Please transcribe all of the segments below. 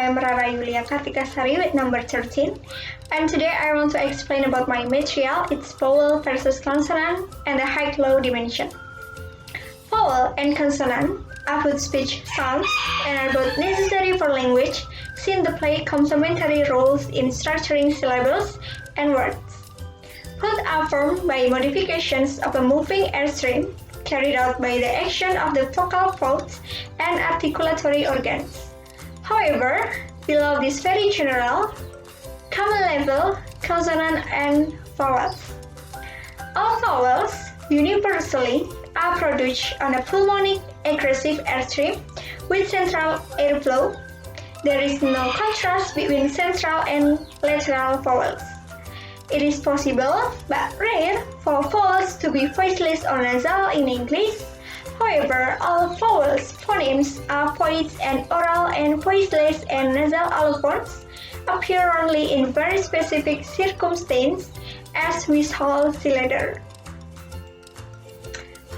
am Rara Yulia Kartikasari with number 13, and today I want to explain about my material, its vowel versus consonant, and the high-low dimension. Vowel and consonant are both speech sounds and are both necessary for language since they play complementary roles in structuring syllables and words. Both are formed by modifications of a moving airstream carried out by the action of the vocal folds and articulatory organs. However, below this very general, common level, consonant and vowels. All vowels, universally, are produced on a pulmonic aggressive airstream with central airflow. There is no contrast between central and lateral vowels. It is possible, but rare, for vowels to be voiceless or nasal in English. However, all vowels phonemes are voiced and oral and voiceless and nasal allophones appear only in very specific circumstances, as we shall see later.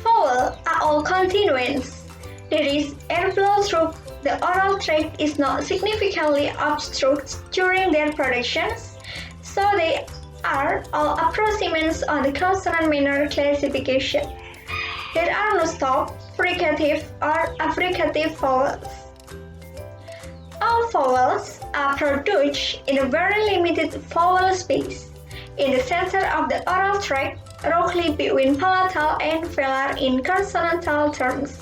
Vowels are all continuants. That is, airflow through the oral tract is not significantly obstructed during their productions, so they are all approximations on the consonant minor classification. There are no stop, fricative, or affricative vowels. All vowels are produced in a very limited vowel space, in the center of the oral tract, roughly between palatal and velar in consonantal terms.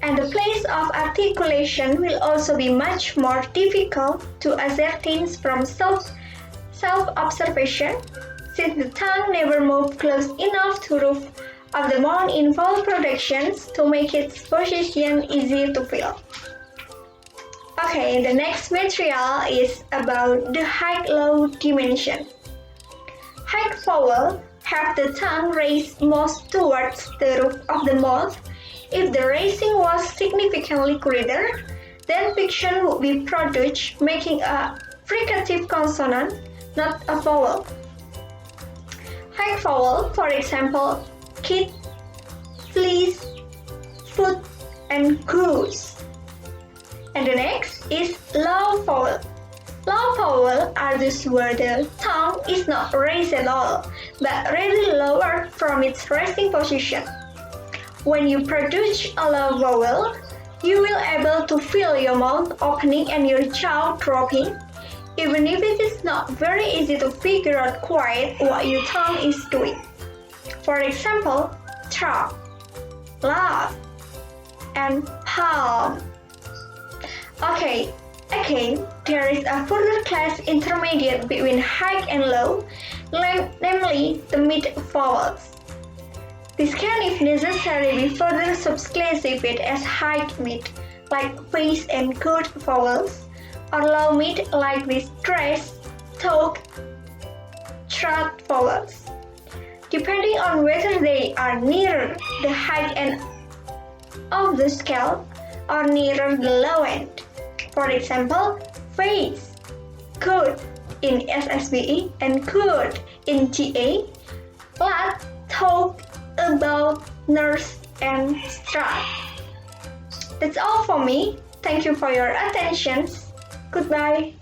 And the place of articulation will also be much more difficult to ascertain from self-observation, since the tongue never moves close enough to roof of the mouth in vowel productions to make its position easy to feel. Okay, the next material is about the high-low dimension. High vowel have the tongue raised most towards the roof of the mouth. If the raising was significantly greater, then fiction would be produced, making a fricative consonant, not a vowel. High vowel, for example, kid, fleece, foot, and goose. And the next is low vowel. Low vowel are those where the tongue is not raised at all, but rather lowered from its resting position. When you produce a low vowel, you will be able to feel your mouth opening and your jaw dropping, even if it is not very easy to figure out quite what your tongue is doing. For example, chop, laugh, and palm. Okay, again, there is a further class intermediate between high and low, namely the mid vowels. This can, if necessary, be further subclassified as high-mid, like face and good vowels, or low-mid, like these dress, talk, throat vowels, depending on whether they are nearer the high end of the scale or nearer the low end. For example, face, good in SSBE and good in GA, let talk about nurse and strut. That's all for me. Thank you for your attention. Goodbye.